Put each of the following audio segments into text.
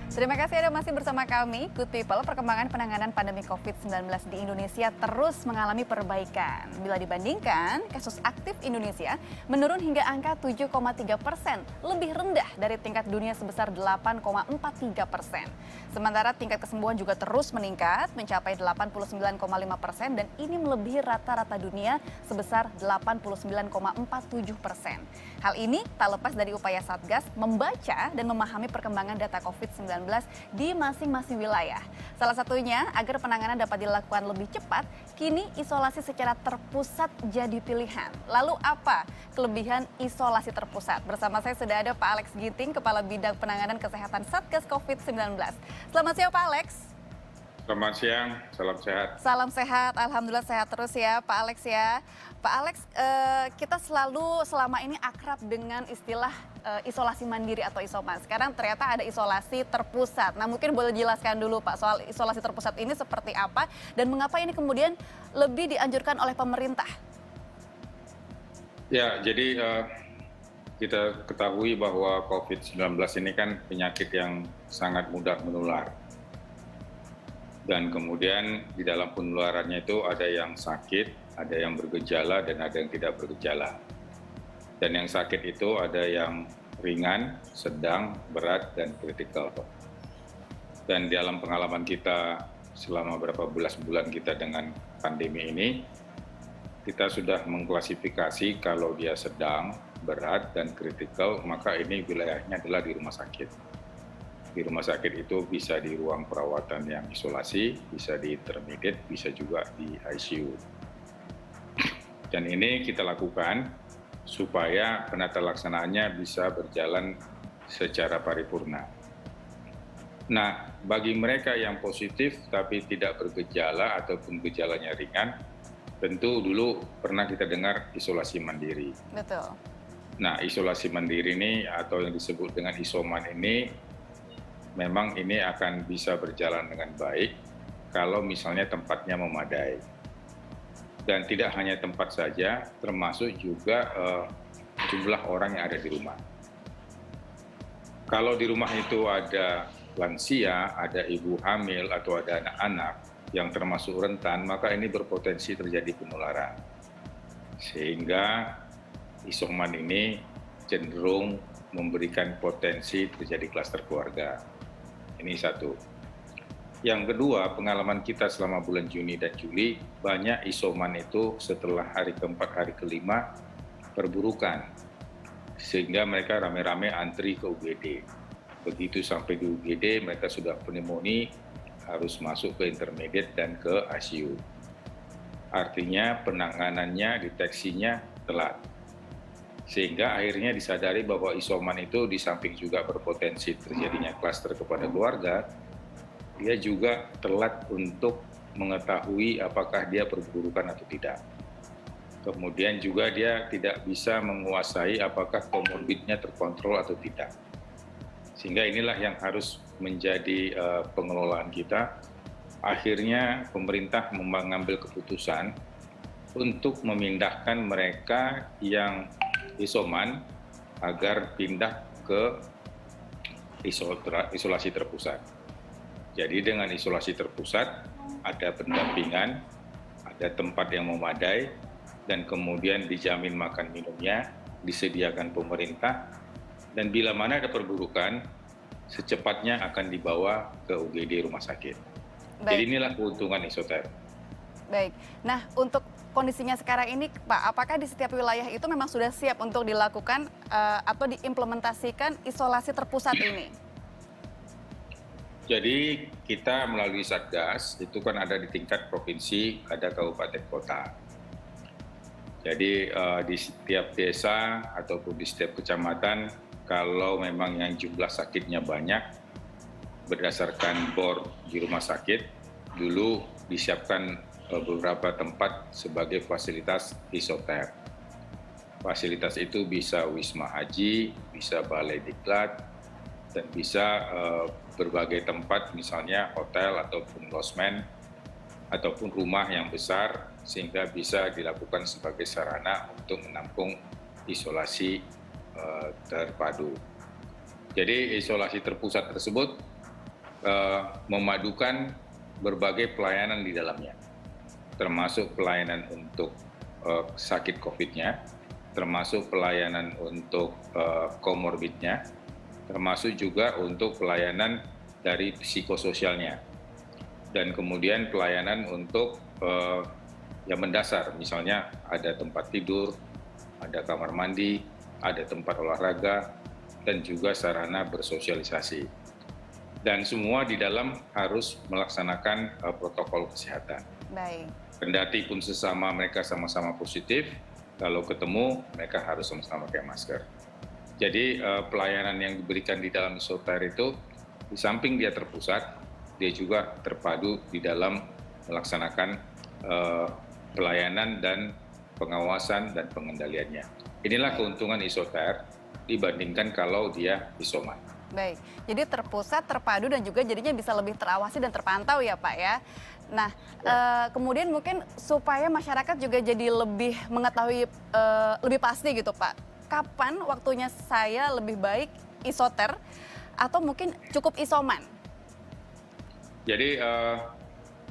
Terima kasih Anda masih bersama kami, Good People. Perkembangan penanganan pandemi COVID-19 di Indonesia terus mengalami perbaikan. Bila dibandingkan, kasus aktif Indonesia menurun hingga angka 7,3%, lebih rendah dari tingkat dunia sebesar 8,43%. Sementara tingkat kesembuhan juga terus meningkat, mencapai 89,5% dan ini melebihi rata-rata dunia sebesar 89,47%. Hal ini tak lepas dari upaya Satgas membaca dan memahami perkembangan data COVID-19 di masing-masing wilayah. Salah satunya agar penanganan dapat dilakukan lebih cepat, kini isolasi secara terpusat jadi pilihan. Lalu apa kelebihan isolasi terpusat? Bersama saya sudah ada Pak Alex Ginting, Kepala Bidang Penanganan Kesehatan Satgas COVID-19. Selamat siang Pak Alex. Selamat siang, salam sehat. Salam sehat, alhamdulillah sehat terus ya Pak Alex ya. Pak Alex, kita selalu selama ini akrab dengan istilah isolasi mandiri atau isoman. Sekarang ternyata ada isolasi terpusat. Nah mungkin boleh dijelaskan dulu Pak soal isolasi terpusat ini seperti apa dan mengapa ini kemudian lebih dianjurkan oleh pemerintah? Ya, jadi kita ketahui bahwa COVID-19 ini kan penyakit yang sangat mudah menular. Dan kemudian di dalam penularannya itu ada yang sakit, ada yang bergejala, dan ada yang tidak bergejala. Dan yang sakit itu ada yang ringan, sedang, berat, dan kritikal. Dan di dalam pengalaman kita selama beberapa bulan kita dengan pandemi ini, kita sudah mengklasifikasi kalau dia sedang, berat, dan kritikal, maka ini wilayahnya adalah di rumah sakit. Di rumah sakit itu bisa di ruang perawatan yang isolasi, bisa di intermediate, bisa juga di ICU. Dan ini kita lakukan supaya penata laksanaannya bisa berjalan secara paripurna. Nah, bagi mereka yang positif tapi tidak bergejala ataupun gejalanya ringan, tentu dulu pernah kita dengar isolasi mandiri. Betul. Nah, isolasi mandiri ini atau yang disebut dengan isoman ini memang ini akan bisa berjalan dengan baik kalau misalnya tempatnya memadai. Dan tidak hanya tempat saja, termasuk juga jumlah orang yang ada di rumah. Kalau di rumah itu ada lansia, ada ibu hamil, atau ada anak-anak yang termasuk rentan, maka ini berpotensi terjadi penularan. Sehingga isoman ini cenderung memberikan potensi terjadi klaster keluarga. Ini satu. Yang kedua, pengalaman kita selama bulan Juni dan Juli, banyak isoman itu setelah hari keempat, hari kelima, perburukan. Sehingga mereka rame-rame antri ke UGD. Begitu sampai di UGD, mereka sudah pneumonia, harus masuk ke intermediate dan ke ICU. Artinya penanganannya, deteksinya telat. Sehingga akhirnya disadari bahwa isoman itu di samping juga berpotensi terjadinya klaster kepada keluarga, dia juga telat untuk mengetahui apakah dia perburukan atau tidak. Kemudian juga dia tidak bisa menguasai apakah komorbidnya terkontrol atau tidak. Sehingga inilah yang harus menjadi pengelolaan kita. Akhirnya pemerintah mengambil keputusan untuk memindahkan mereka yang isoman agar pindah ke isolasi terpusat. Jadi dengan isolasi terpusat ada pendampingan, ada tempat yang memadai, dan kemudian dijamin makan minumnya, disediakan pemerintah, dan bila mana ada perburukan, secepatnya akan dibawa ke UGD rumah sakit. Baik. Jadi inilah keuntungan isoter. Baik. Nah, untuk kondisinya sekarang ini, Pak, apakah di setiap wilayah itu memang sudah siap untuk dilakukan atau diimplementasikan isolasi terpusat ini? Jadi kita melalui Satgas, itu kan ada di tingkat provinsi, ada kabupaten kota. Jadi di setiap desa ataupun di setiap kecamatan, kalau memang yang jumlah sakitnya banyak, berdasarkan bor di rumah sakit, dulu disiapkan beberapa tempat sebagai fasilitas isoter. Fasilitas itu bisa Wisma Haji, bisa Balai Diklat, dan bisa berbagai tempat, misalnya hotel ataupun losmen, ataupun rumah yang besar, sehingga bisa dilakukan sebagai sarana untuk menampung isolasi terpadu. Jadi isolasi terpusat tersebut memadukan berbagai pelayanan di dalamnya, termasuk pelayanan untuk sakit COVID-nya, termasuk pelayanan untuk komorbidnya, termasuk juga untuk pelayanan dari psikososialnya, dan kemudian pelayanan untuk yang mendasar, misalnya ada tempat tidur, ada kamar mandi, ada tempat olahraga, dan juga sarana bersosialisasi. Dan semua di dalam harus melaksanakan protokol kesehatan. Baik. Kendati pun sesama mereka sama-sama positif, kalau ketemu mereka harus sama-sama pakai masker. Jadi pelayanan yang diberikan di dalam isoter itu, di samping dia terpusat, dia juga terpadu di dalam melaksanakan pelayanan dan pengawasan dan pengendaliannya. Inilah keuntungan isoter dibandingkan kalau dia isoman. Baik, jadi terpusat, terpadu, dan juga jadinya bisa lebih terawasi dan terpantau ya Pak ya. Nah, kemudian mungkin supaya masyarakat juga jadi lebih mengetahui lebih pasti gitu Pak, kapan waktunya saya lebih baik isoter atau mungkin cukup isoman? Jadi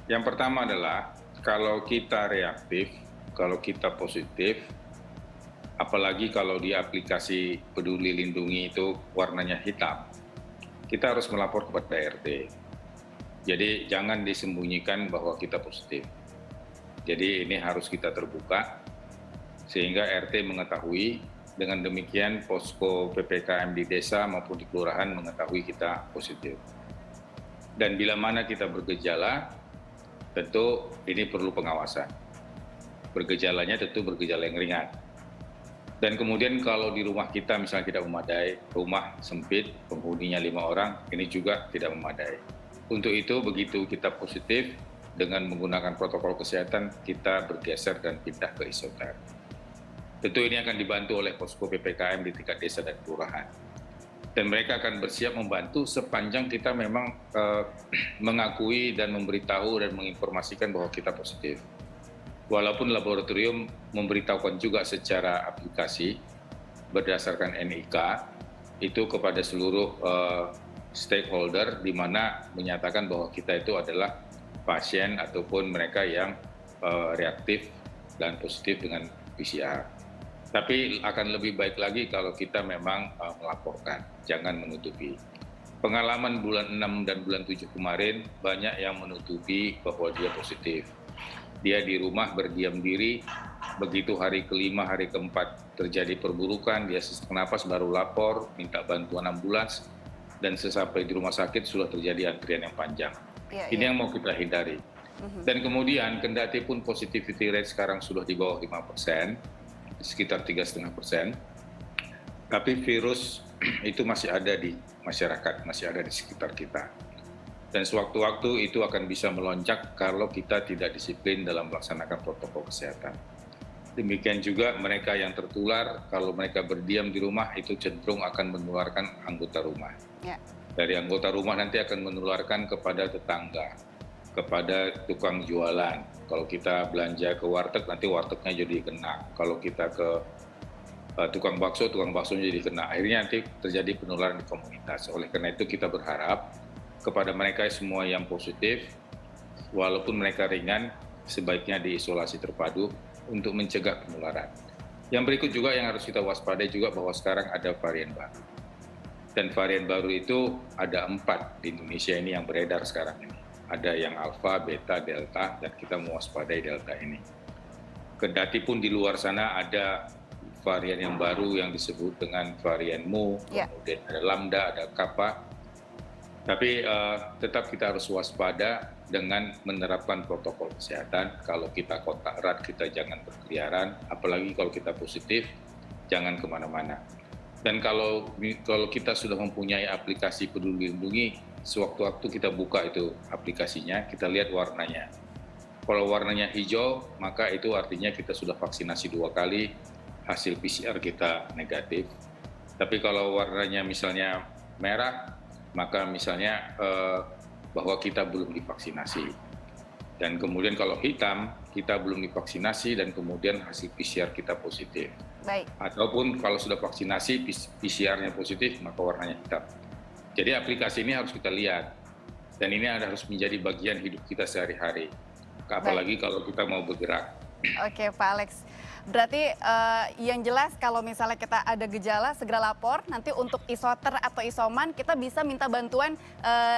yang pertama adalah kalau kita reaktif, kalau kita positif, apalagi kalau di aplikasi Peduli Lindungi itu warnanya hitam, kita harus melapor kepada RT. Jadi jangan disembunyikan bahwa kita positif. Jadi ini harus kita terbuka sehingga RT mengetahui, dengan demikian posko PPKM di desa maupun di kelurahan mengetahui kita positif. Dan bila mana kita bergejala, tentu ini perlu pengawasan. Bergejalanya tentu bergejala yang ringan. Dan kemudian kalau di rumah kita misalnya tidak memadai, rumah sempit, penghuninya 5 orang, ini juga tidak memadai. Untuk itu begitu kita positif, dengan menggunakan protokol kesehatan, kita bergeser dan pindah ke isoter. Tentu ini akan dibantu oleh posko PPKM di tingkat desa dan kelurahan. Dan mereka akan bersiap membantu sepanjang kita memang mengakui dan memberitahu dan menginformasikan bahwa kita positif. Walaupun laboratorium memberitahukan juga secara aplikasi berdasarkan NIK itu kepada seluruh stakeholder, di mana menyatakan bahwa kita itu adalah pasien ataupun mereka yang reaktif dan positif dengan PCR. Tapi akan lebih baik lagi kalau kita memang melaporkan, jangan menutupi. Pengalaman bulan 6 dan bulan 7 kemarin banyak yang menutupi bahwa dia positif. Dia di rumah berdiam diri, begitu hari kelima, hari keempat terjadi perburukan, dia sesak napas baru lapor, minta bantuan ambulans, dan sesampai di rumah sakit sudah terjadi antrian yang panjang. Ini yang mau kita hindari. Dan kemudian kendati pun positivity rate sekarang sudah di bawah 5%, sekitar 3,5%, tapi virus itu masih ada di masyarakat, masih ada di sekitar kita. Dan sewaktu-waktu itu akan bisa melonjak kalau kita tidak disiplin dalam melaksanakan protokol kesehatan. Demikian juga mereka yang tertular, kalau mereka berdiam di rumah itu cenderung akan menularkan anggota rumah. Dari anggota rumah nanti akan menularkan kepada tetangga, kepada tukang jualan. Kalau kita belanja ke warteg, nanti wartegnya jadi kena. Kalau kita ke tukang bakso jadi kena. Akhirnya nanti terjadi penularan di komunitas. Oleh karena itu kita berharap kepada mereka semua yang positif, walaupun mereka ringan, sebaiknya diisolasi terpadu untuk mencegah penularan. Yang berikut juga yang harus kita waspadai juga bahwa sekarang ada varian baru. Dan varian baru itu ada 4 di Indonesia ini yang beredar sekarang ini. Ada yang alfa, beta, delta, dan kita mewaspadai delta ini. Kendati pun di luar sana ada varian yang baru yang disebut dengan varian Mu, kemudian ada lambda, ada kappa. Tapi tetap kita harus waspada dengan menerapkan protokol kesehatan. Kalau kita kontak erat, kita jangan berkeliaran. Apalagi kalau kita positif, jangan kemana-mana. Dan kalau kita sudah mempunyai aplikasi Peduli Lindungi, sewaktu-waktu kita buka itu aplikasinya, kita lihat warnanya. Kalau warnanya hijau, maka itu artinya kita sudah vaksinasi 2 kali, hasil PCR kita negatif. Tapi kalau warnanya misalnya merah, maka misalnya bahwa kita belum divaksinasi. Dan kemudian kalau hitam, kita belum divaksinasi dan kemudian hasil PCR kita positif. Baik. Ataupun kalau sudah vaksinasi, PCR-nya positif, maka warnanya hitam. Jadi aplikasi ini harus kita lihat. Dan ini harus menjadi bagian hidup kita sehari-hari. Apalagi kalau kita mau bergerak. Oke Pak Alex, berarti yang jelas kalau misalnya kita ada gejala segera lapor, nanti untuk isoter atau isoman kita bisa minta bantuan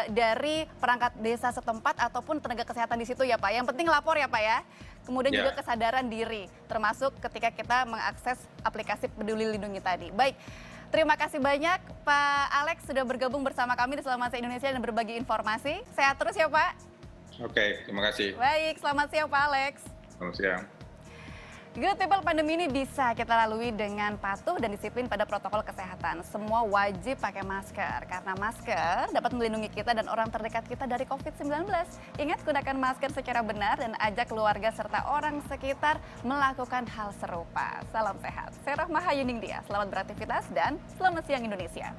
dari perangkat desa setempat ataupun tenaga kesehatan di situ ya Pak. Yang penting lapor ya Pak ya. Kemudian juga kesadaran diri, termasuk ketika kita mengakses aplikasi Peduli Lindungi tadi. Baik, terima kasih banyak Pak Alex sudah bergabung bersama kami di Selamat Siang Indonesia dan berbagi informasi. Sehat terus ya Pak. Oke, terima kasih. Baik, selamat siang Pak Alex. Selamat siang. Good people, pandemi ini bisa kita lalui dengan patuh dan disiplin pada protokol kesehatan. Semua wajib pakai masker, karena masker dapat melindungi kita dan orang terdekat kita dari COVID-19. Ingat, gunakan masker secara benar dan ajak keluarga serta orang sekitar melakukan hal serupa. Salam sehat. Saya Rahma Hayuning Dia, selamat beraktivitas dan selamat siang Indonesia.